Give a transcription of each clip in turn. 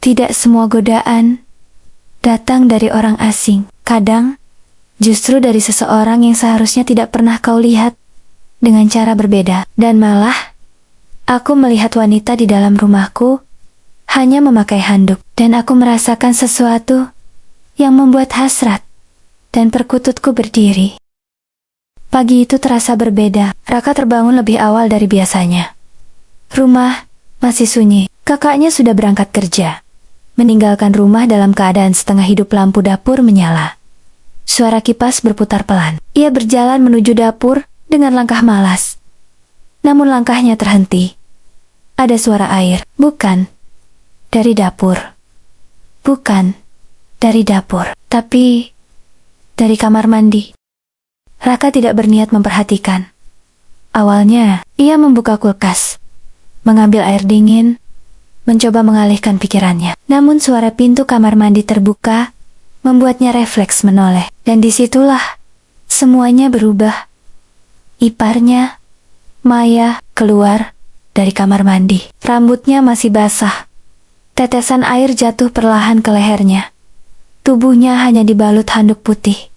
Tidak semua godaan datang dari orang asing. Kadang, justru dari seseorang yang seharusnya tidak pernah kau lihat dengan cara berbeda. Dan malah, aku melihat wanita di dalam rumahku hanya memakai handuk. Dan aku merasakan sesuatu yang membuat hasrat dan perkututku berdiri. Pagi itu terasa berbeda. Raka terbangun lebih awal dari biasanya. Rumah masih sunyi. Kakaknya sudah berangkat kerja, meninggalkan rumah dalam keadaan setengah hidup. Lampu dapur menyala. Suara kipas berputar pelan. Ia berjalan menuju dapur dengan langkah malas. Namun langkahnya terhenti. Ada suara air. Bukan dari dapur. Bukan dari dapur, tapi dari kamar mandi. Raka tidak berniat memperhatikan. Awalnya, ia membuka kulkas, mengambil air dingin, mencoba mengalihkan pikirannya. Namun suara pintu kamar mandi terbuka membuatnya refleks menoleh. Dan disitulah semuanya berubah. Iparnya, Maya, keluar dari kamar mandi. Rambutnya masih basah. Tetesan air jatuh perlahan ke lehernya. Tubuhnya hanya dibalut handuk putih.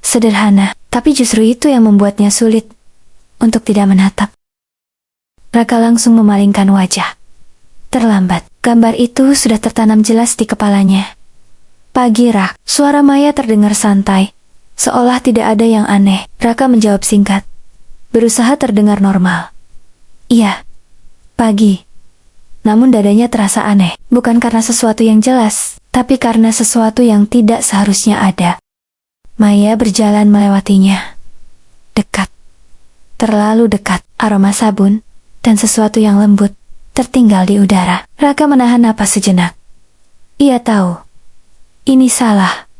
Sederhana, tapi justru itu yang membuatnya sulit untuk tidak menatap. Raka langsung memalingkan wajah. Terlambat, gambar itu sudah tertanam jelas di kepalanya. Pagi, Rak. Suara Maya terdengar santai, seolah tidak ada yang aneh. Raka menjawab singkat, berusaha terdengar normal. Iya, pagi. Namun dadanya terasa aneh, bukan karena sesuatu yang jelas, tapi karena sesuatu yang tidak seharusnya ada. Maya berjalan melewatinya. Dekat. Terlalu dekat. Aroma sabun dan sesuatu yang lembut tertinggal di udara. Raka menahan napas sejenak. Ia tahu ini salah.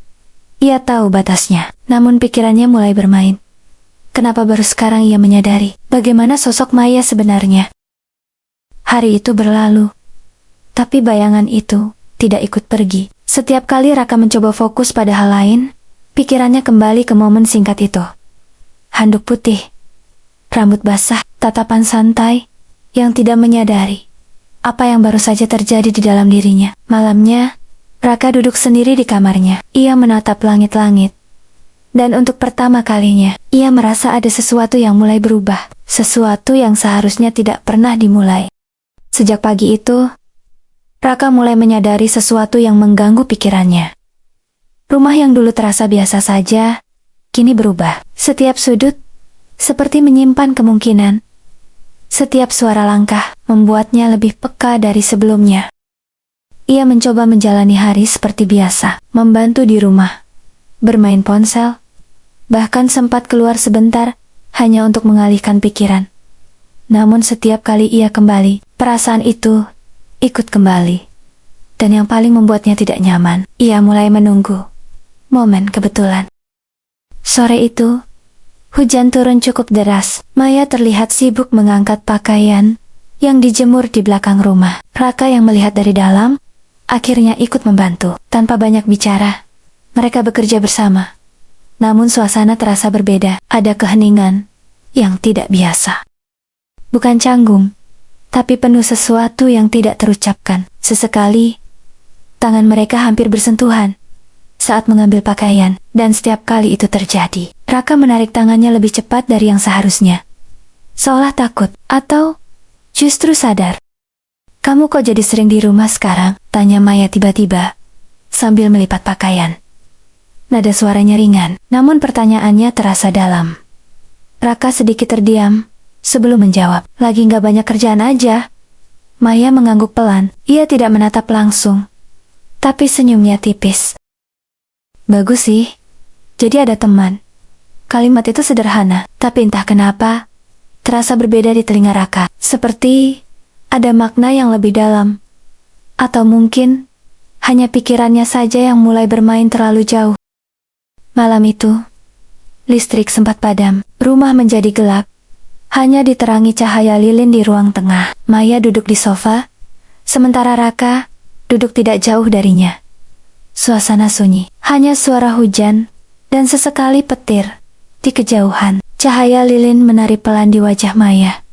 Ia tahu batasnya. Namun pikirannya mulai bermain. Kenapa baru sekarang ia menyadari bagaimana sosok Maya sebenarnya? Hari itu berlalu, tapi bayangan itu tidak ikut pergi. Setiap kali Raka mencoba fokus pada hal lain, pikirannya kembali ke momen singkat itu. Handuk putih, rambut basah, tatapan santai yang tidak menyadari apa yang baru saja terjadi di dalam dirinya. Malamnya, Raka duduk sendiri di kamarnya. Ia menatap langit-langit. Dan untuk pertama kalinya, ia merasa ada sesuatu yang mulai berubah. Sesuatu yang seharusnya tidak pernah dimulai. Sejak pagi itu, Raka mulai menyadari sesuatu yang mengganggu pikirannya. Rumah yang dulu terasa biasa saja, kini berubah. Setiap sudut seperti menyimpan kemungkinan. Setiap suara langkah membuatnya lebih peka dari sebelumnya. Ia mencoba menjalani hari seperti biasa, membantu di rumah, bermain ponsel, bahkan sempat keluar sebentar hanya untuk mengalihkan pikiran. Namun setiap kali ia kembali, perasaan itu ikut kembali. Dan yang paling membuatnya tidak nyaman, ia mulai menunggu momen kebetulan. Sore itu, hujan turun cukup deras. Maya terlihat sibuk mengangkat pakaian yang dijemur di belakang rumah. Raka yang melihat dari dalam, akhirnya ikut membantu. Tanpa banyak bicara, mereka bekerja bersama. Namun suasana terasa berbeda. Ada keheningan yang tidak biasa. Bukan canggung, tapi penuh sesuatu yang tidak terucapkan. Sesekali, tangan mereka hampir bersentuhan saat mengambil pakaian, dan setiap kali itu terjadi, Raka menarik tangannya lebih cepat dari yang seharusnya. Seolah takut, atau justru sadar. Kamu kok jadi sering di rumah sekarang? Tanya Maya tiba-tiba, sambil melipat pakaian. Nada suaranya ringan, namun pertanyaannya terasa dalam. Raka sedikit terdiam, sebelum menjawab. Lagi nggak banyak kerjaan aja. Maya mengangguk pelan, ia tidak menatap langsung. Tapi senyumnya tipis. Bagus sih, jadi ada teman. Kalimat itu sederhana, tapi entah kenapa, terasa berbeda di telinga Raka. Seperti ada makna yang lebih dalam. Atau mungkin, hanya pikirannya saja yang mulai bermain terlalu jauh. Malam itu, listrik sempat padam, rumah menjadi gelap. Hanya diterangi cahaya lilin di ruang tengah. Maya duduk di sofa, sementara Raka duduk tidak jauh darinya. Suasana sunyi, hanya suara hujan dan sesekali petir di kejauhan. Cahaya lilin menari pelan di wajah Maya,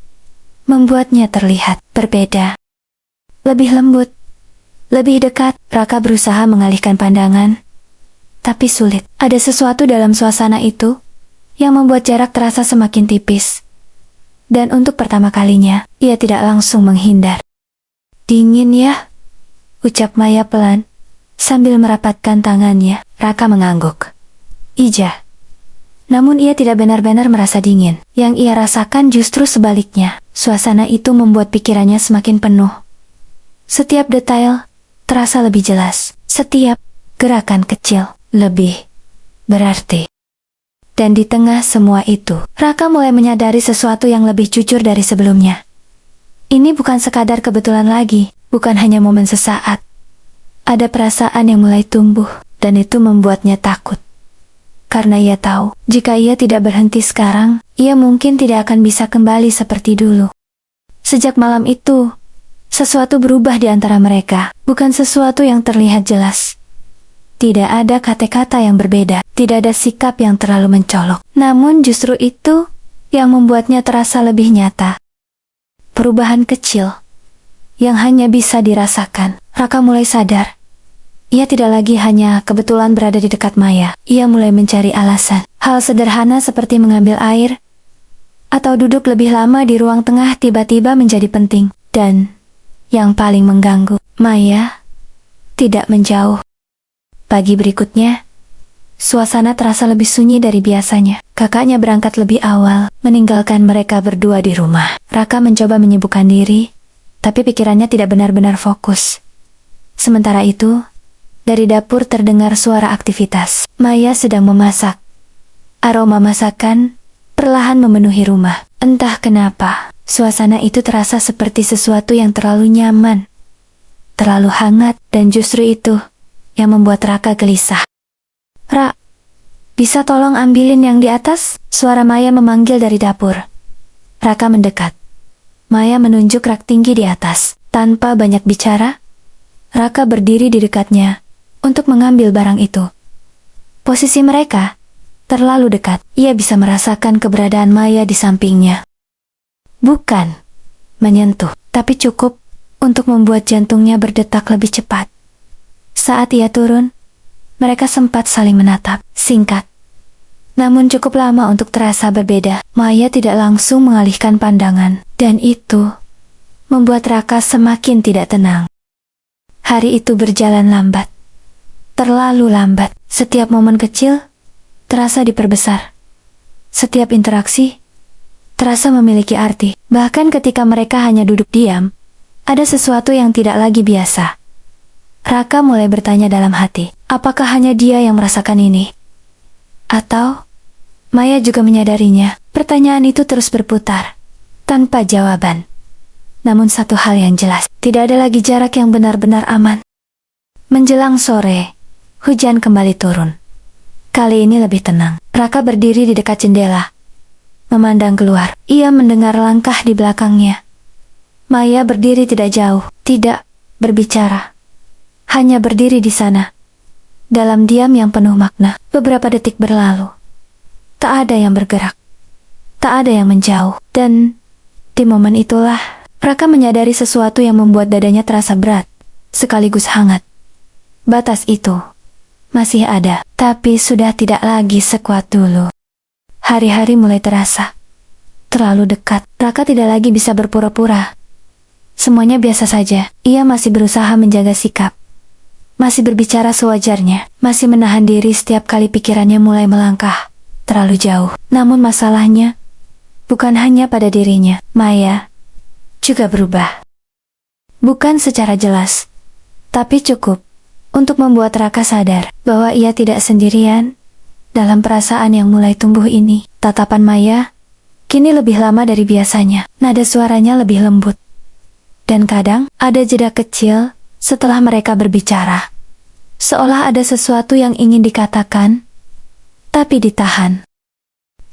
membuatnya terlihat berbeda. Lebih lembut, Lebih dekat, Raka berusaha mengalihkan pandangan. Tapi sulit. Ada sesuatu dalam suasana itu yang membuat jarak terasa semakin tipis. Dan untuk pertama kalinya, ia tidak langsung menghindar. Dingin ya, ucap Maya pelan, sambil merapatkan tangannya. Raka mengangguk. Ija. Namun ia tidak benar-benar merasa dingin. Yang ia rasakan justru sebaliknya. Suasana itu membuat pikirannya semakin penuh. Setiap detail terasa lebih jelas. Setiap gerakan kecil lebih berarti. Dan di tengah semua itu, Raka mulai menyadari sesuatu yang lebih jujur dari sebelumnya. Ini bukan sekadar kebetulan lagi, bukan hanya momen sesaat. Ada perasaan yang mulai tumbuh, dan itu membuatnya takut. Karena ia tahu, jika ia tidak berhenti sekarang, ia mungkin tidak akan bisa kembali seperti dulu. Sejak malam itu, sesuatu berubah di antara mereka, bukan sesuatu yang terlihat jelas. Tidak ada kata-kata yang berbeda, tidak ada sikap yang terlalu mencolok. Namun justru itu yang membuatnya terasa lebih nyata. Perubahan kecil yang hanya bisa dirasakan. Raka mulai sadar. Ia tidak lagi hanya kebetulan berada di dekat Maya. Ia mulai mencari alasan. Hal sederhana seperti mengambil air atau duduk lebih lama di ruang tengah tiba-tiba menjadi penting. Dan yang paling mengganggu, Maya tidak menjauh. Pagi berikutnya, suasana terasa lebih sunyi dari biasanya. Kakaknya berangkat lebih awal, meninggalkan mereka berdua di rumah. Raka mencoba menyibukkan diri, tapi pikirannya tidak benar-benar fokus. Sementara itu, dari dapur terdengar suara aktivitas. Maya sedang memasak. Aroma masakan perlahan memenuhi rumah. Entah kenapa, suasana itu terasa seperti sesuatu yang terlalu nyaman, terlalu hangat, dan justru itu yang membuat Raka gelisah. Ra, bisa tolong ambilin yang di atas? Suara Maya memanggil dari dapur. Raka mendekat. Maya menunjuk rak tinggi di atas. Tanpa banyak bicara, Raka berdiri di dekatnya untuk mengambil barang itu. Posisi mereka terlalu dekat. Ia bisa merasakan keberadaan Maya di sampingnya. Bukan menyentuh, tapi cukup untuk membuat jantungnya berdetak lebih cepat. Saat ia turun, mereka sempat saling menatap, singkat. Namun cukup lama untuk terasa berbeda. Maya tidak langsung mengalihkan pandangan, dan itu membuat Raka semakin tidak tenang. Hari itu berjalan lambat. Terlalu lambat. Setiap momen kecil terasa diperbesar. Setiap interaksi terasa memiliki arti. Bahkan ketika mereka hanya duduk diam, ada sesuatu yang tidak lagi biasa. Raka mulai bertanya dalam hati, apakah hanya dia yang merasakan ini? Atau Maya juga menyadarinya? Pertanyaan itu terus berputar, tanpa jawaban. Namun satu hal yang jelas, tidak ada lagi jarak yang benar-benar aman. Menjelang sore, hujan kembali turun. Kali ini lebih tenang. Raka berdiri di dekat jendela, memandang keluar. Ia mendengar langkah di belakangnya. Maya berdiri tidak jauh, tidak berbicara. Hanya berdiri di sana, dalam diam yang penuh makna. Beberapa detik berlalu. Tak ada yang bergerak. Tak ada yang menjauh. Dan di momen itulah, Raka menyadari sesuatu yang membuat dadanya terasa berat, sekaligus hangat. Batas itu masih ada, tapi sudah tidak lagi sekuat dulu. Hari-hari mulai terasa terlalu dekat. Raka tidak lagi bisa berpura-pura. Semuanya biasa saja. Ia masih berusaha menjaga sikap. Masih berbicara sewajarnya, masih menahan diri setiap kali pikirannya mulai melangkah terlalu jauh. Namun masalahnya bukan hanya pada dirinya. Maya juga berubah. Bukan secara jelas, tapi cukup untuk membuat Raka sadar bahwa ia tidak sendirian dalam perasaan yang mulai tumbuh ini. Tatapan Maya kini lebih lama dari biasanya. Nada suaranya lebih lembut. Dan kadang ada jeda kecil setelah mereka berbicara. Seolah ada sesuatu yang ingin dikatakan, tapi ditahan.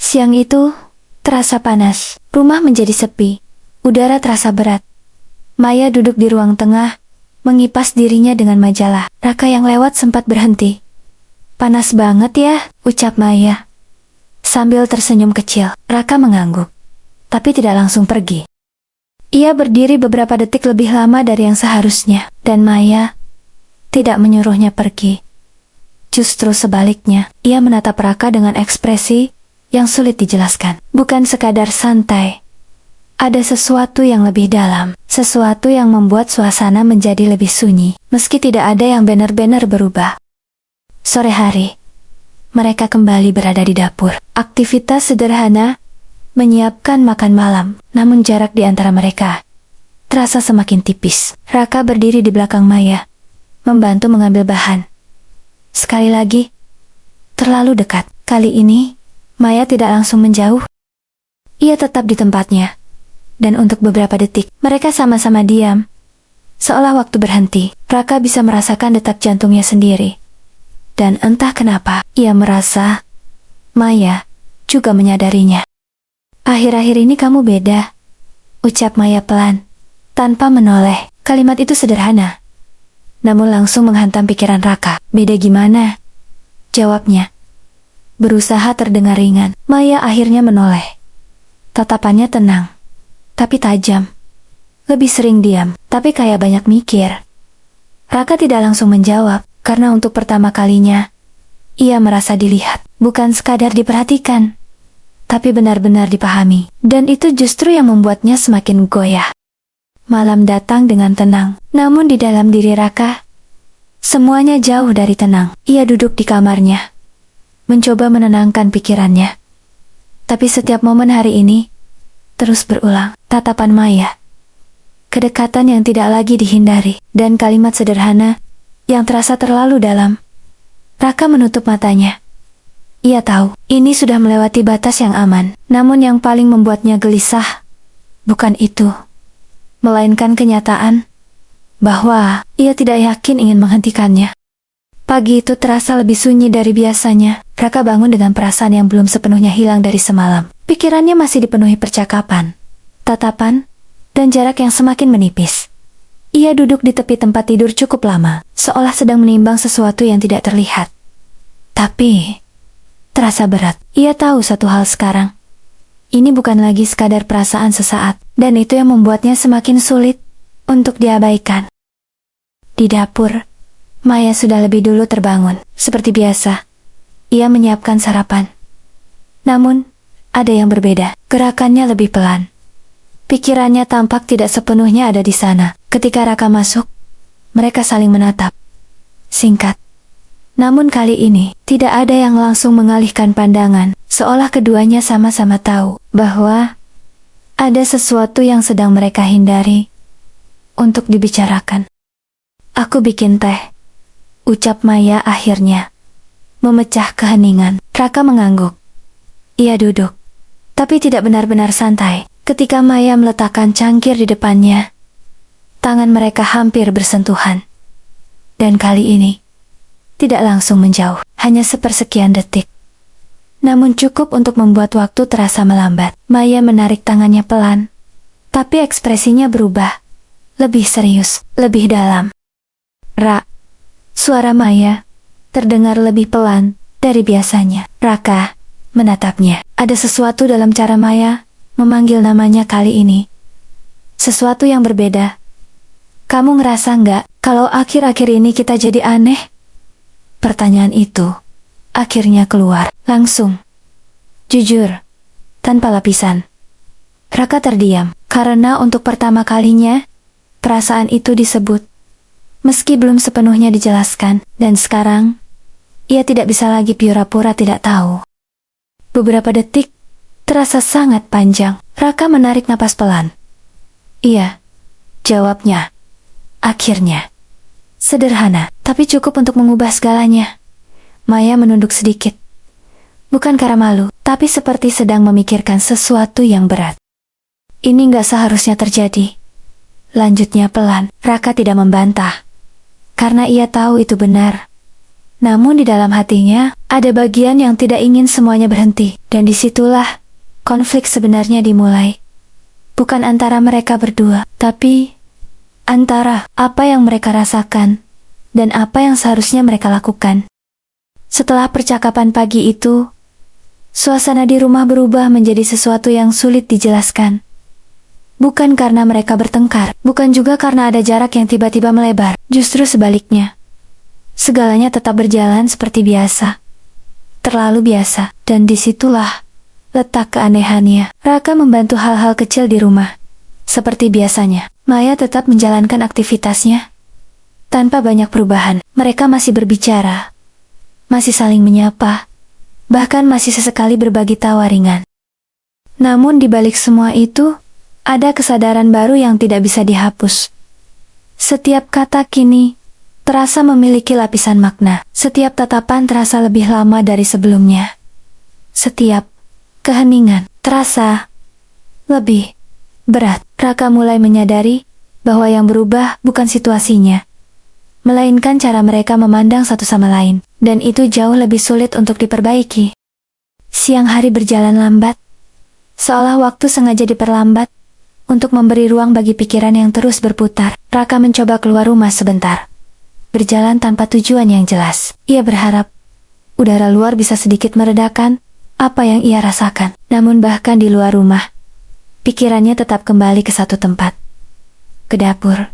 Siang itu terasa panas. Rumah menjadi sepi. Udara terasa berat. Maya duduk di ruang tengah, mengipas dirinya dengan majalah. Raka yang lewat sempat berhenti. Panas banget ya, ucap Maya. Sambil tersenyum kecil, Raka mengangguk, tapi tidak langsung pergi. Ia berdiri beberapa detik lebih lama dari yang seharusnya, dan Maya tidak menyuruhnya pergi. Justru sebaliknya, ia menatap Raka dengan ekspresi yang sulit dijelaskan. Bukan sekadar santai. Ada sesuatu yang lebih dalam, sesuatu yang membuat suasana menjadi lebih sunyi, meski tidak ada yang benar-benar berubah. Sore hari, mereka kembali berada di dapur. Aktivitas sederhana, menyiapkan makan malam, namun jarak di antara mereka terasa semakin tipis. Raka berdiri di belakang Maya, membantu mengambil bahan. Sekali lagi, terlalu dekat. Kali ini, Maya tidak langsung menjauh. Ia tetap di tempatnya. Dan untuk beberapa detik, mereka sama-sama diam. Seolah waktu berhenti, Raka bisa merasakan detak jantungnya sendiri. Dan entah kenapa, ia merasa Maya juga menyadarinya. Akhir-akhir ini kamu beda, ucap Maya pelan, tanpa menoleh. Kalimat itu sederhana, namun langsung menghantam pikiran Raka. Beda gimana? Jawabnya. Berusaha terdengar ringan. Maya akhirnya menoleh. Tatapannya tenang, tapi tajam. Lebih sering diam, tapi kayak banyak mikir. Raka tidak langsung menjawab, karena untuk pertama kalinya, ia merasa dilihat. Bukan sekadar diperhatikan, tapi benar-benar dipahami. Dan itu justru yang membuatnya semakin goyah. Malam datang dengan tenang, namun di dalam diri Raka, semuanya jauh dari tenang. Ia duduk di kamarnya, mencoba menenangkan pikirannya. Tapi setiap momen hari ini, terus berulang. Tatapan Maya, kedekatan yang tidak lagi dihindari, dan kalimat sederhana yang terasa terlalu dalam. Raka menutup matanya. Ia tahu, ini sudah melewati batas yang aman. Namun yang paling membuatnya gelisah, bukan itu, melainkan kenyataan bahwa ia tidak yakin ingin menghentikannya. Pagi itu terasa lebih sunyi dari biasanya. Raka bangun dengan perasaan yang belum sepenuhnya hilang dari semalam. Pikirannya masih dipenuhi percakapan, tatapan, dan jarak yang semakin menipis. Ia duduk di tepi tempat tidur cukup lama, seolah sedang menimbang sesuatu yang tidak terlihat. Tapi terasa berat. Ia tahu satu hal sekarang. Ini bukan lagi sekadar perasaan sesaat, dan itu yang membuatnya semakin sulit untuk diabaikan. Di dapur, Maya sudah lebih dulu terbangun. Seperti biasa, ia menyiapkan sarapan. Namun, ada yang berbeda. Gerakannya lebih pelan. Pikirannya tampak tidak sepenuhnya ada di sana. Ketika Raka masuk, mereka saling menatap. Singkat. Namun kali ini, tidak ada yang langsung mengalihkan pandangan, seolah keduanya sama-sama tahu bahwa ada sesuatu yang sedang mereka hindari untuk dibicarakan. Aku bikin teh, ucap Maya akhirnya, memecah keheningan. Raka mengangguk. Ia duduk, tapi tidak benar-benar santai. Ketika Maya meletakkan cangkir di depannya, tangan mereka hampir bersentuhan. Dan kali ini, tidak langsung menjauh, hanya sepersekian detik. Namun cukup untuk membuat waktu terasa melambat. Maya menarik tangannya pelan, tapi ekspresinya berubah. Lebih serius, lebih dalam. Ra. Suara Maya terdengar lebih pelan dari biasanya. Raka menatapnya. Ada sesuatu dalam cara Maya memanggil namanya kali ini. Sesuatu yang berbeda. Kamu ngerasa nggak kalau akhir-akhir ini kita jadi aneh? Pertanyaan itu akhirnya keluar langsung, jujur, tanpa lapisan. Raka terdiam, karena untuk pertama kalinya, perasaan itu disebut. Meski belum sepenuhnya dijelaskan, dan sekarang, ia tidak bisa lagi pura-pura tidak tahu. Beberapa detik, terasa sangat panjang. Raka menarik napas pelan. Iya, jawabnya. Akhirnya. Sederhana, tapi cukup untuk mengubah segalanya. Maya menunduk sedikit. Bukan karena malu, tapi seperti sedang memikirkan sesuatu yang berat. Ini nggak seharusnya terjadi. Lanjutnya pelan. Raka tidak membantah, karena ia tahu itu benar. Namun di dalam hatinya, ada bagian yang tidak ingin semuanya berhenti. Dan disitulah konflik sebenarnya dimulai. Bukan antara mereka berdua, tapi antara apa yang mereka rasakan dan apa yang seharusnya mereka lakukan. Setelah percakapan pagi itu, suasana di rumah berubah menjadi sesuatu yang sulit dijelaskan. Bukan karena mereka bertengkar, bukan juga karena ada jarak yang tiba-tiba melebar. Justru sebaliknya, segalanya tetap berjalan seperti biasa. Terlalu biasa, dan disitulah letak keanehannya. Raka membantu hal-hal kecil di rumah. Seperti biasanya, Maya tetap menjalankan aktivitasnya. Tanpa banyak perubahan, mereka masih berbicara, masih saling menyapa, bahkan masih sesekali berbagi tawa ringan. Namun di balik semua itu, ada kesadaran baru yang tidak bisa dihapus. Setiap kata kini terasa memiliki lapisan makna. Setiap tatapan terasa lebih lama dari sebelumnya. Setiap keheningan terasa lebih berat. Raka mulai menyadari bahwa yang berubah bukan situasinya, melainkan cara mereka memandang satu sama lain, dan itu jauh lebih sulit untuk diperbaiki. Siang hari berjalan lambat, seolah waktu sengaja diperlambat untuk memberi ruang bagi pikiran yang terus berputar. Raka mencoba keluar rumah sebentar, berjalan tanpa tujuan yang jelas. Ia berharap udara luar bisa sedikit meredakan apa yang ia rasakan. Namun bahkan di luar rumah, pikirannya tetap kembali ke satu tempat, ke dapur,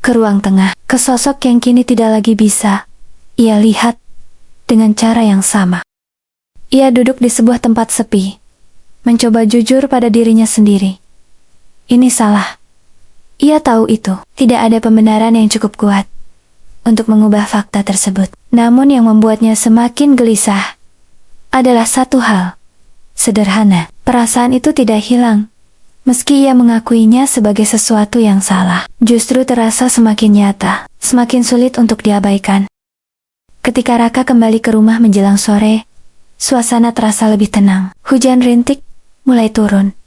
ke ruang tengah, ke sosok yang kini tidak lagi bisa ia lihat dengan cara yang sama. Ia duduk di sebuah tempat sepi, mencoba jujur pada dirinya sendiri. Ini salah. Ia tahu itu. Tidak ada pembenaran yang cukup kuat untuk mengubah fakta tersebut. Namun yang membuatnya semakin gelisah adalah satu hal sederhana. Perasaan itu tidak hilang. Meski ia mengakuinya sebagai sesuatu yang salah, justru terasa semakin nyata, semakin sulit untuk diabaikan. Ketika Raka kembali ke rumah menjelang sore, suasana terasa lebih tenang. Hujan rintik mulai turun,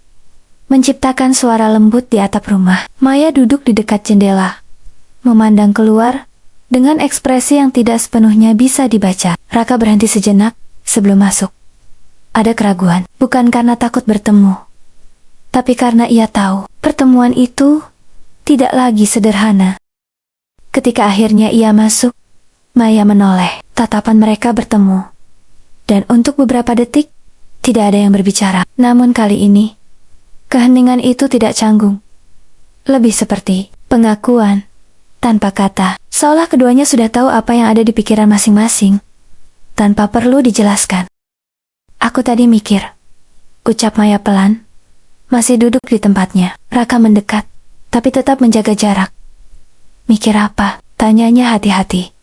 menciptakan suara lembut di atap rumah. Maya duduk di dekat jendela, memandang keluar dengan ekspresi yang tidak sepenuhnya bisa dibaca. Raka berhenti sejenak sebelum masuk. Ada keraguan, bukan karena takut bertemu, tapi karena ia tahu pertemuan itu tidak lagi sederhana. Ketika akhirnya ia masuk, Maya menoleh. Tatapan mereka bertemu, dan untuk beberapa detik tidak ada yang berbicara. Namun kali ini, keheningan itu tidak canggung. Lebih seperti pengakuan tanpa kata, seolah keduanya sudah tahu apa yang ada di pikiran masing-masing, tanpa perlu dijelaskan. Aku tadi mikir, ucap Maya pelan, masih duduk di tempatnya. Raka mendekat, tapi tetap menjaga jarak. Mikir apa? Tanyanya hati-hati.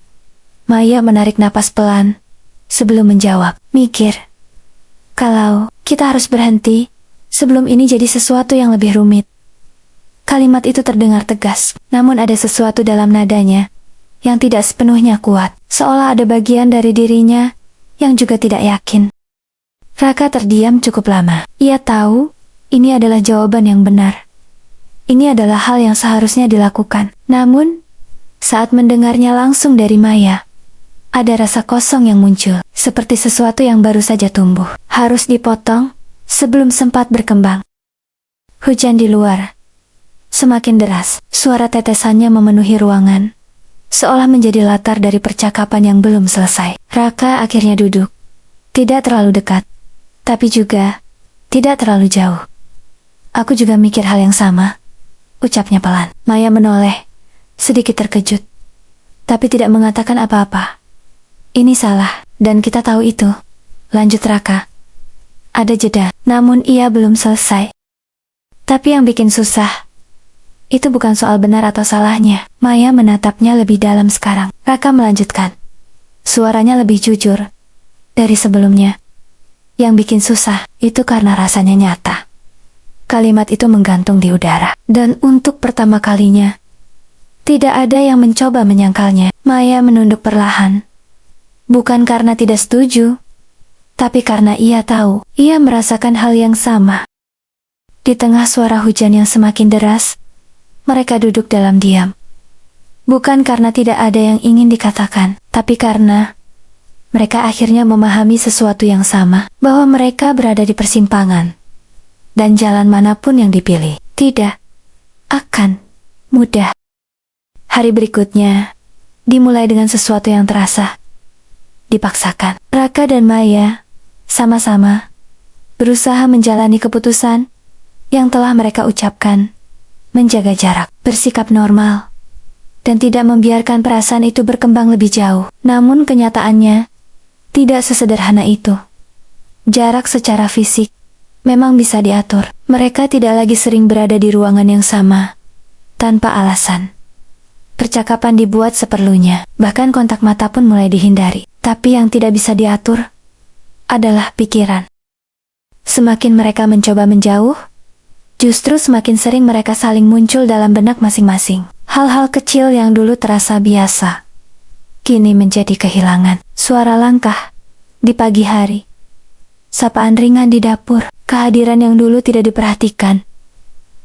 Maya menarik napas pelan sebelum menjawab. Mikir, kalau kita harus berhenti sebelum ini jadi sesuatu yang lebih rumit. Kalimat itu terdengar tegas, namun ada sesuatu dalam nadanya yang tidak sepenuhnya kuat, seolah ada bagian dari dirinya yang juga tidak yakin. Raka terdiam cukup lama. Ia tahu ini adalah jawaban yang benar. Ini adalah hal yang seharusnya dilakukan. Namun, saat mendengarnya langsung dari Maya, ada rasa kosong yang muncul, seperti sesuatu yang baru saja tumbuh, harus dipotong sebelum sempat berkembang. Hujan di luar semakin deras, suara tetesannya memenuhi ruangan, seolah menjadi latar dari percakapan yang belum selesai. Raka akhirnya duduk, tidak terlalu dekat, tapi juga tidak terlalu jauh. Aku juga mikir hal yang sama, ucapnya pelan. Maya menoleh, sedikit terkejut, tapi tidak mengatakan apa-apa. Ini salah, dan kita tahu itu, lanjut Raka. Ada jeda, namun ia belum selesai. Tapi yang bikin susah, itu bukan soal benar atau salahnya. Maya menatapnya lebih dalam sekarang. Raka melanjutkan, suaranya lebih jujur dari sebelumnya. Yang bikin susah, itu karena rasanya nyata. Kalimat itu menggantung di udara, dan untuk pertama kalinya, tidak ada yang mencoba menyangkalnya. Maya menunduk perlahan. Bukan karena tidak setuju, tapi karena ia tahu, ia merasakan hal yang sama. Di tengah suara hujan yang semakin deras, mereka duduk dalam diam. Bukan karena tidak ada yang ingin dikatakan, tapi karena mereka akhirnya memahami sesuatu yang sama, bahwa mereka berada di persimpangan. Dan jalan manapun yang dipilih, tidak akan mudah. Hari berikutnya dimulai dengan sesuatu yang terasa dipaksakan. Raka dan Maya sama-sama berusaha menjalani keputusan yang telah mereka ucapkan, menjaga jarak, bersikap normal, dan tidak membiarkan perasaan itu berkembang lebih jauh. Namun kenyataannya tidak sesederhana itu. Jarak secara fisik memang bisa diatur. Mereka tidak lagi sering berada di ruangan yang sama tanpa alasan. Percakapan dibuat seperlunya, bahkan kontak mata pun mulai dihindari. Tapi yang tidak bisa diatur adalah pikiran. Semakin mereka mencoba menjauh, justru semakin sering mereka saling muncul dalam benak masing-masing. Hal-hal kecil yang dulu terasa biasa, kini menjadi kehilangan. Suara langkah di pagi hari, sapaan ringan di dapur, kehadiran yang dulu tidak diperhatikan,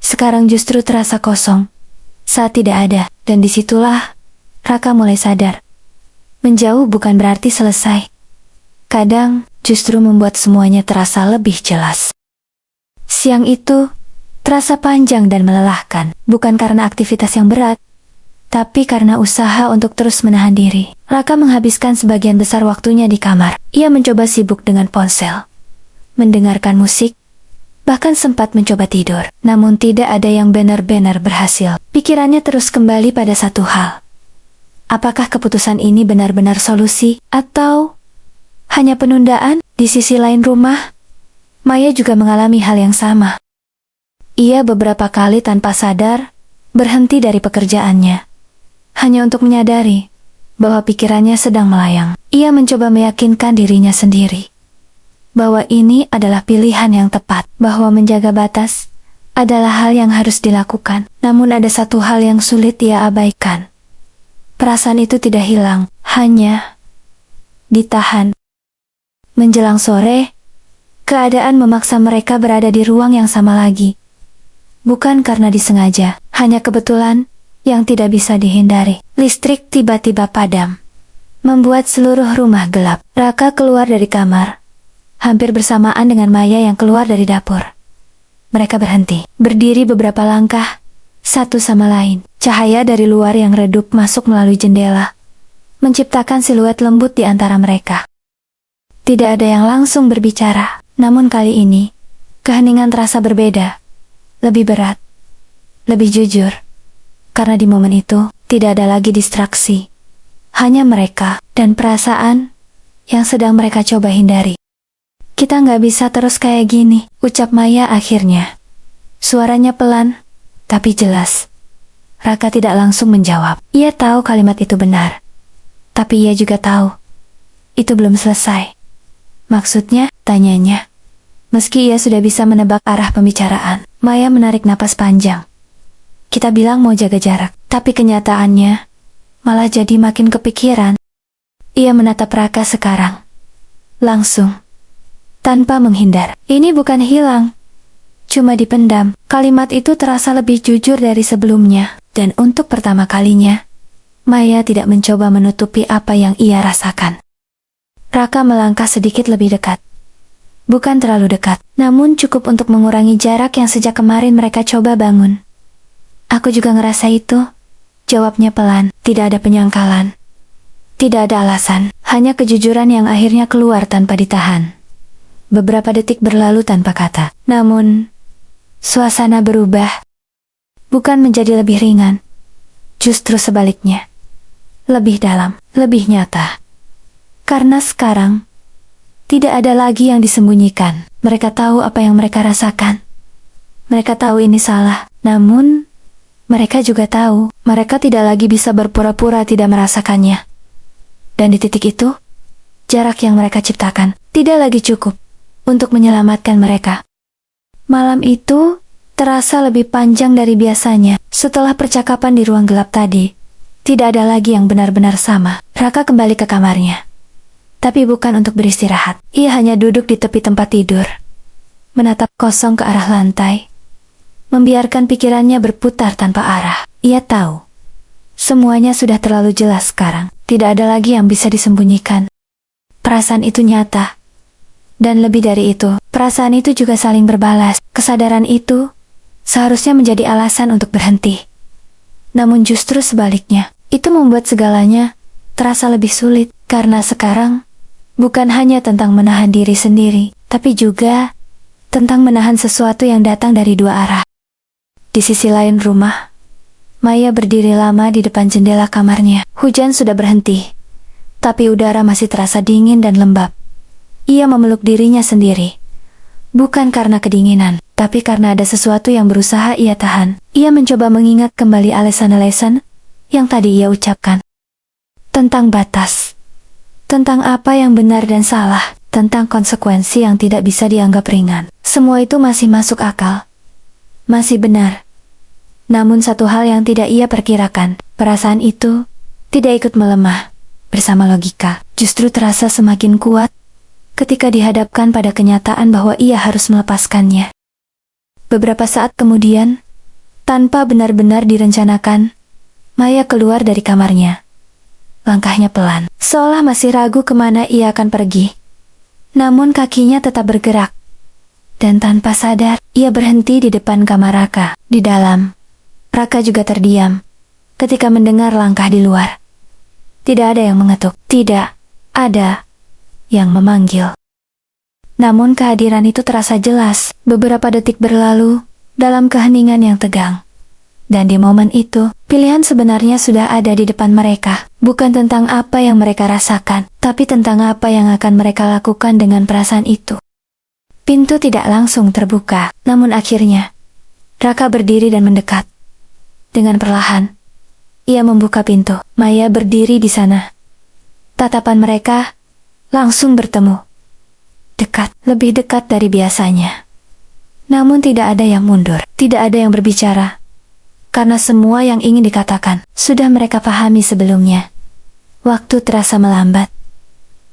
sekarang justru terasa kosong saat tidak ada. Dan disitulah Raka mulai sadar. Menjauh bukan berarti selesai. Kadang justru membuat semuanya terasa lebih jelas. Siang itu terasa panjang dan melelahkan, bukan karena aktivitas yang berat, tapi karena usaha untuk terus menahan diri. Raka menghabiskan sebagian besar waktunya di kamar. Ia mencoba sibuk dengan ponsel, mendengarkan musik, bahkan sempat mencoba tidur. Namun tidak ada yang benar-benar berhasil. Pikirannya terus kembali pada satu hal. Apakah keputusan ini benar-benar solusi, atau hanya penundaan? Di sisi lain rumah, Maya juga mengalami hal yang sama. Ia beberapa kali tanpa sadar berhenti dari pekerjaannya, hanya untuk menyadari bahwa pikirannya sedang melayang. Ia mencoba meyakinkan dirinya sendiri bahwa ini adalah pilihan yang tepat, bahwa menjaga batas adalah hal yang harus dilakukan. Namun ada satu hal yang sulit ia abaikan. Perasaan itu tidak hilang, hanya ditahan. Menjelang sore, keadaan memaksa mereka berada di ruang yang sama lagi. Bukan karena disengaja, hanya kebetulan yang tidak bisa dihindari. Listrik tiba-tiba padam, membuat seluruh rumah gelap. Raka keluar dari kamar hampir bersamaan dengan Maya yang keluar dari dapur. Mereka berhenti, berdiri beberapa langkah, satu sama lain. Cahaya dari luar yang redup masuk melalui jendela, menciptakan siluet lembut di antara mereka. Tidak ada yang langsung berbicara, namun kali ini, keheningan terasa berbeda, lebih berat, lebih jujur. Karena di momen itu, tidak ada lagi distraksi. Hanya mereka dan perasaan yang sedang mereka coba hindari. Kita nggak bisa terus kayak gini, ucap Maya akhirnya. Suaranya pelan, tapi jelas. Raka tidak langsung menjawab. Ia tahu kalimat itu benar. Tapi ia juga tahu, itu belum selesai. Maksudnya, tanyanya. Meski ia sudah bisa menebak arah pembicaraan, Maya menarik napas panjang. Kita bilang mau jaga jarak, tapi kenyataannya malah jadi makin kepikiran. Ia menatap Raka sekarang. Langsung. Tanpa menghindar. Ini bukan hilang, cuma dipendam. Kalimat itu terasa lebih jujur dari sebelumnya. Dan untuk pertama kalinya, Maya tidak mencoba menutupi apa yang ia rasakan. Raka melangkah sedikit lebih dekat. Bukan terlalu dekat, namun cukup untuk mengurangi jarak yang sejak kemarin mereka coba bangun. Aku juga ngerasa itu, jawabnya pelan. Tidak ada penyangkalan, tidak ada alasan, hanya kejujuran yang akhirnya keluar tanpa ditahan. Beberapa detik berlalu tanpa kata. Namun, suasana berubah. Bukan menjadi lebih ringan. Justru sebaliknya. Lebih dalam, lebih nyata. Karena sekarang, tidak ada lagi yang disembunyikan. Mereka tahu apa yang mereka rasakan. Mereka tahu ini salah. Namun, mereka juga tahu, mereka tidak lagi bisa berpura-pura tidak merasakannya. Dan di titik itu, jarak yang mereka ciptakan tidak lagi cukup untuk menyelamatkan mereka. Malam itu terasa lebih panjang dari biasanya. Setelah percakapan di ruang gelap tadi, tidak ada lagi yang benar-benar sama. Raka kembali ke kamarnya. Tapi bukan untuk beristirahat. Ia hanya duduk di tepi tempat tidur, menatap kosong ke arah lantai, membiarkan pikirannya berputar tanpa arah. Ia tahu, semuanya sudah terlalu jelas sekarang. Tidak ada lagi yang bisa disembunyikan. Perasaan itu nyata. Dan lebih dari itu, perasaan itu juga saling berbalas. Kesadaran itu seharusnya menjadi alasan untuk berhenti. Namun justru sebaliknya, itu membuat segalanya terasa lebih sulit. Karena sekarang, bukan hanya tentang menahan diri sendiri, tapi juga tentang menahan sesuatu yang datang dari dua arah. Di sisi lain rumah, Maya berdiri lama di depan jendela kamarnya. Hujan sudah berhenti, tapi udara masih terasa dingin dan lembab. Ia memeluk dirinya sendiri. Bukan karena kedinginan, tapi karena ada sesuatu yang berusaha ia tahan. Ia mencoba mengingat kembali alasan-alasan yang tadi ia ucapkan. Tentang batas. Tentang apa yang benar dan salah. Tentang konsekuensi yang tidak bisa dianggap ringan. Semua itu masih masuk akal. Masih benar. Namun satu hal yang tidak ia perkirakan, perasaan itu tidak ikut melemah bersama logika. Justru terasa semakin kuat ketika dihadapkan pada kenyataan bahwa ia harus melepaskannya. Beberapa saat kemudian, tanpa benar-benar direncanakan, Maya keluar dari kamarnya. Langkahnya pelan, seolah masih ragu kemana ia akan pergi. Namun kakinya tetap bergerak. Dan tanpa sadar, ia berhenti di depan kamar Raka. Di dalam, Raka juga terdiam ketika mendengar langkah di luar. Tidak ada yang mengetuk, tidak ada yang memanggil. Namun kehadiran itu terasa jelas. Beberapa detik berlalu dalam keheningan yang tegang. Dan di momen itu, pilihan sebenarnya sudah ada di depan mereka. Bukan tentang apa yang mereka rasakan, tapi tentang apa yang akan mereka lakukan dengan perasaan itu. Pintu tidak langsung terbuka, namun akhirnya Raka berdiri dan mendekat. Dengan perlahan, ia membuka pintu. Maya berdiri di sana. Tatapan mereka langsung bertemu. Dekat, lebih dekat dari biasanya. Namun tidak ada yang mundur, tidak ada yang berbicara. Karena semua yang ingin dikatakan, sudah mereka pahami sebelumnya. Waktu terasa melambat.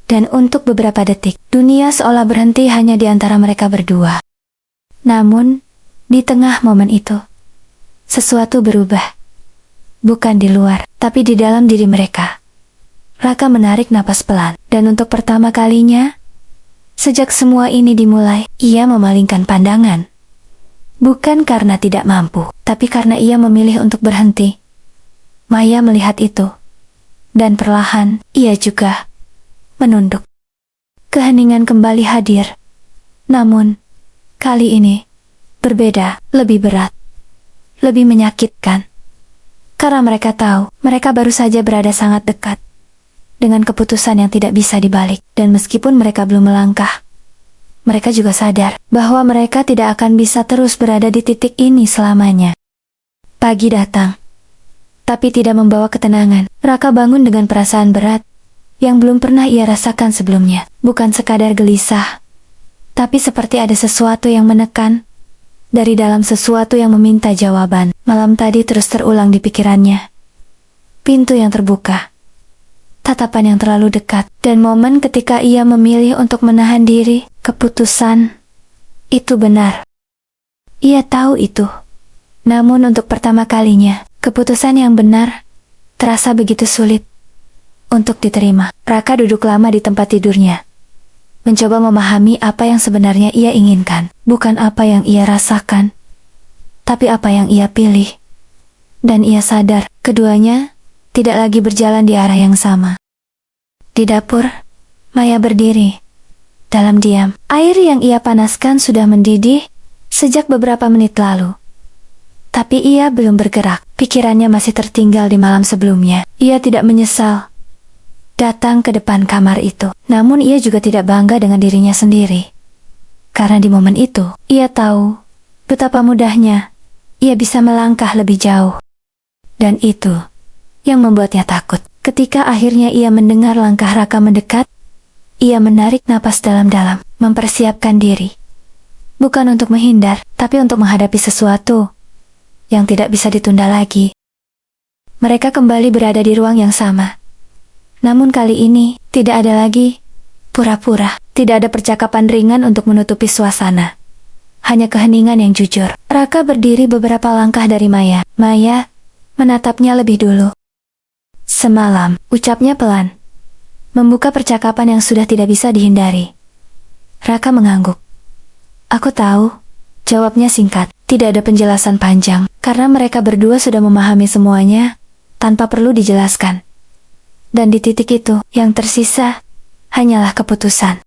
Dan untuk beberapa detik, dunia seolah berhenti hanya di antara mereka berdua. Namun, di tengah momen itu, sesuatu berubah. Bukan di luar, tapi di dalam diri mereka. Raka menarik napas pelan, dan untuk pertama kalinya, sejak semua ini dimulai, ia memalingkan pandangan. Bukan karena tidak mampu, tapi karena ia memilih untuk berhenti. Maya melihat itu. Dan perlahan, ia juga menunduk. Keheningan kembali hadir. Namun, kali ini, berbeda, lebih berat. Lebih menyakitkan. Karena mereka tahu, mereka baru saja berada sangat dekat. Dengan keputusan yang tidak bisa dibalik. Dan meskipun mereka belum melangkah, mereka juga sadar bahwa mereka tidak akan bisa terus berada di titik ini selamanya. Pagi datang. Tapi tidak membawa ketenangan. Raka bangun dengan perasaan berat yang belum pernah ia rasakan sebelumnya. Bukan sekadar gelisah, tapi seperti ada sesuatu yang menekan. Dari dalam sesuatu yang meminta jawaban. Malam tadi terus terulang di pikirannya. Pintu yang terbuka. Tatapan yang terlalu dekat. Dan momen ketika ia memilih untuk menahan diri. Keputusan itu benar. Ia tahu itu. Namun untuk pertama kalinya, keputusan yang benar terasa begitu sulit untuk diterima. Raka duduk lama di tempat tidurnya. Mencoba memahami apa yang sebenarnya ia inginkan. Bukan apa yang ia rasakan, tapi apa yang ia pilih. Dan ia sadar, keduanya tidak lagi berjalan di arah yang sama. Di dapur, Maya berdiri. Dalam diam, air yang ia panaskan sudah mendidih sejak beberapa menit lalu. Tapi ia belum bergerak. Pikirannya masih tertinggal di malam sebelumnya. Ia tidak menyesal datang ke depan kamar itu. Namun ia juga tidak bangga dengan dirinya sendiri. Karena di momen itu, ia tahu betapa mudahnya ia bisa melangkah lebih jauh. Dan itu yang membuatnya takut. Ketika akhirnya ia mendengar langkah Raka mendekat, ia menarik napas dalam-dalam, mempersiapkan diri. Bukan untuk menghindar, tapi untuk menghadapi sesuatu yang tidak bisa ditunda lagi. Mereka kembali berada di ruang yang sama. Namun kali ini, tidak ada lagi pura-pura. Tidak ada percakapan ringan untuk menutupi suasana. Hanya keheningan yang jujur. Raka berdiri beberapa langkah dari Maya. Maya menatapnya lebih dulu. Semalam, ucapnya pelan. Membuka percakapan yang sudah tidak bisa dihindari. Raka mengangguk. Aku tahu. Jawabnya singkat. Tidak ada penjelasan panjang. Karena mereka berdua sudah memahami semuanya tanpa perlu dijelaskan. Dan di titik itu, yang tersisa hanyalah keputusan.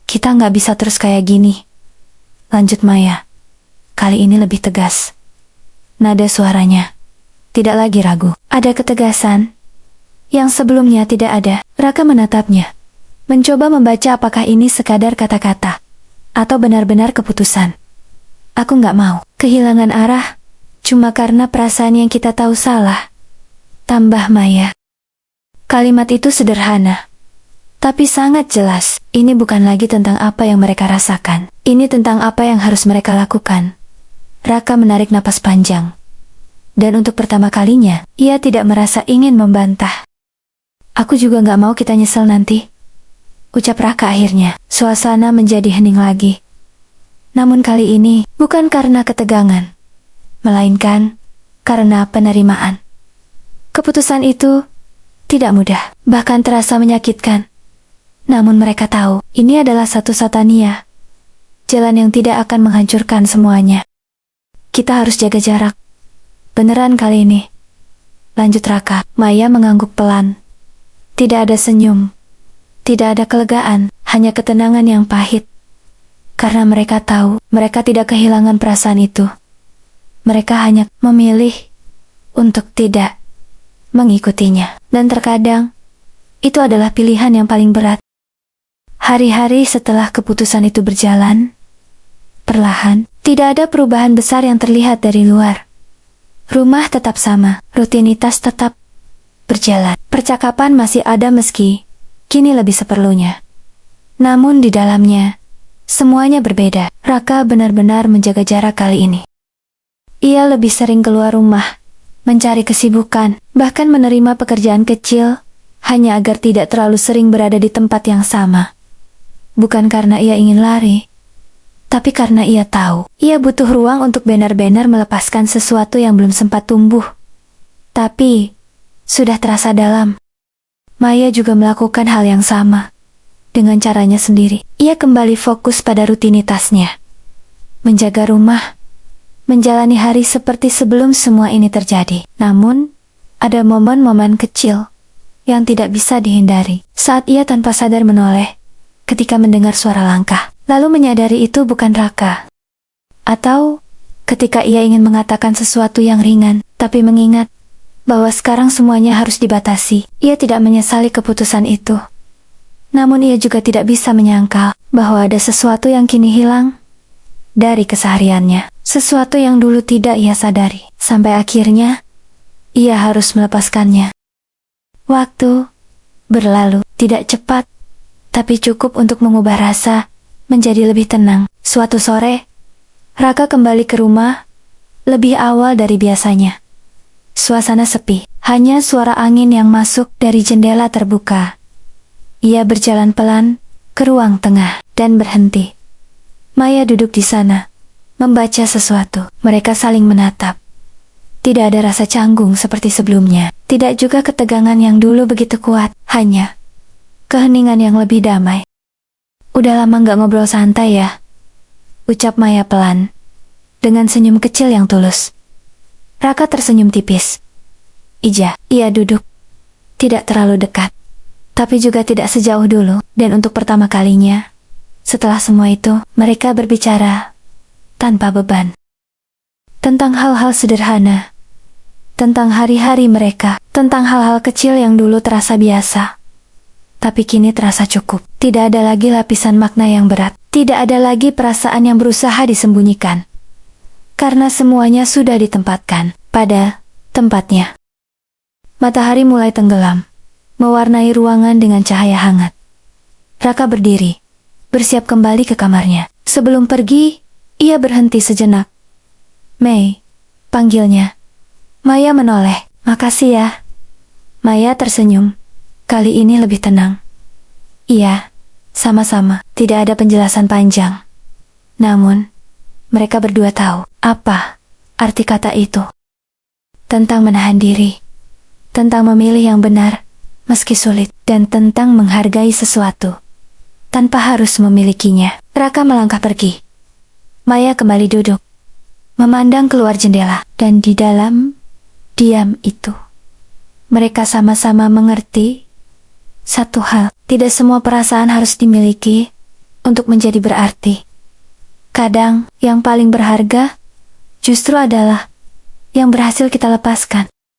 Kita nggak bisa terus kayak gini. Lanjut Maya. Kali ini lebih tegas. Nada suaranya tidak lagi ragu. Ada ketegasan yang sebelumnya tidak ada. Raka menatapnya, mencoba membaca apakah ini sekadar kata-kata atau benar-benar keputusan. Aku nggak mau kehilangan arah cuma karena perasaan yang kita tahu salah, tambah Maya. Kalimat itu sederhana, tapi sangat jelas. Ini bukan lagi tentang apa yang mereka rasakan. Ini tentang apa yang harus mereka lakukan. Raka menarik napas panjang. Dan untuk pertama kalinya, ia tidak merasa ingin membantah. Aku juga nggak mau kita nyesel nanti, ucap Raka akhirnya. Suasana menjadi hening lagi. Namun kali ini, bukan karena ketegangan, melainkan karena penerimaan. Keputusan itu tidak mudah, bahkan terasa menyakitkan. Namun mereka tahu, ini adalah satu-satunya jalan yang tidak akan menghancurkan semuanya. Kita harus jaga jarak. Beneran kali ini, lanjut Raka. Maya mengangguk pelan. Tidak ada senyum, tidak ada kelegaan, hanya ketenangan yang pahit. Karena mereka tahu, mereka tidak kehilangan perasaan itu. Mereka hanya memilih untuk tidak mengikutinya. Dan terkadang, itu adalah pilihan yang paling berat. Hari-hari setelah keputusan itu berjalan, perlahan, tidak ada perubahan besar yang terlihat dari luar. Rumah tetap sama, rutinitas tetap berjalan. Percakapan masih ada meski kini lebih seperlunya. Namun di dalamnya, semuanya berbeda. Raka benar-benar menjaga jarak kali ini. Ia lebih sering keluar rumah, mencari kesibukan, bahkan menerima pekerjaan kecil, hanya agar tidak terlalu sering berada di tempat yang sama. Bukan karena ia ingin lari, tapi karena ia tahu, ia butuh ruang untuk benar-benar melepaskan sesuatu yang belum sempat tumbuh, tapi sudah terasa dalam. Maya juga melakukan hal yang sama, dengan caranya sendiri. Ia kembali fokus pada rutinitasnya, menjaga rumah, menjalani hari seperti sebelum semua ini terjadi. Namun, ada momen-momen kecil yang tidak bisa dihindari. Saat ia tanpa sadar menoleh, ketika mendengar suara langkah, lalu menyadari itu bukan Raka. Atau, ketika ia ingin mengatakan sesuatu yang ringan, tapi mengingat bahwa sekarang semuanya harus dibatasi, ia tidak menyesali keputusan itu. Namun ia juga tidak bisa menyangkal bahwa ada sesuatu yang kini hilang dari kesehariannya. Sesuatu yang dulu tidak ia sadari. Sampai akhirnya, ia harus melepaskannya. Waktu berlalu, tidak cepat, tapi cukup untuk mengubah rasa menjadi lebih tenang. Suatu sore, Raka kembali ke rumah lebih awal dari biasanya. Suasana sepi, hanya suara angin yang masuk dari jendela terbuka. Ia berjalan pelan ke ruang tengah dan berhenti. Maya duduk di sana, membaca sesuatu. Mereka saling menatap. Tidak ada rasa canggung seperti sebelumnya, tidak juga ketegangan yang dulu begitu kuat, hanya keheningan yang lebih damai. Udah lama nggak ngobrol santai ya, ucap Maya pelan, dengan senyum kecil yang tulus. Raka tersenyum tipis. Iya, ia duduk. Tidak terlalu dekat, tapi juga tidak sejauh dulu. Dan untuk pertama kalinya, setelah semua itu, mereka berbicara tanpa beban. Tentang hal-hal sederhana, tentang hari-hari mereka, tentang hal-hal kecil yang dulu terasa biasa, tapi kini terasa cukup. Tidak ada lagi lapisan makna yang berat. Tidak ada lagi perasaan yang berusaha disembunyikan. Karena semuanya sudah ditempatkan pada tempatnya. Matahari mulai tenggelam, mewarnai ruangan dengan cahaya hangat. Raka berdiri, bersiap kembali ke kamarnya. Sebelum pergi, ia berhenti sejenak. Mei, panggilnya. Maya menoleh. Makasih ya. Maya tersenyum. Kali ini lebih tenang. Iya, sama-sama. Tidak ada penjelasan panjang. Namun, mereka berdua tahu apa arti kata itu. Tentang menahan diri, tentang memilih yang benar, meski sulit, dan tentang menghargai sesuatu tanpa harus memilikinya. Raka melangkah pergi. Maya kembali duduk, memandang keluar jendela, dan di dalam diam itu, mereka sama-sama mengerti satu hal, tidak semua perasaan harus dimiliki untuk menjadi berarti. Kadang, yang paling berharga justru adalah yang berhasil kita lepaskan.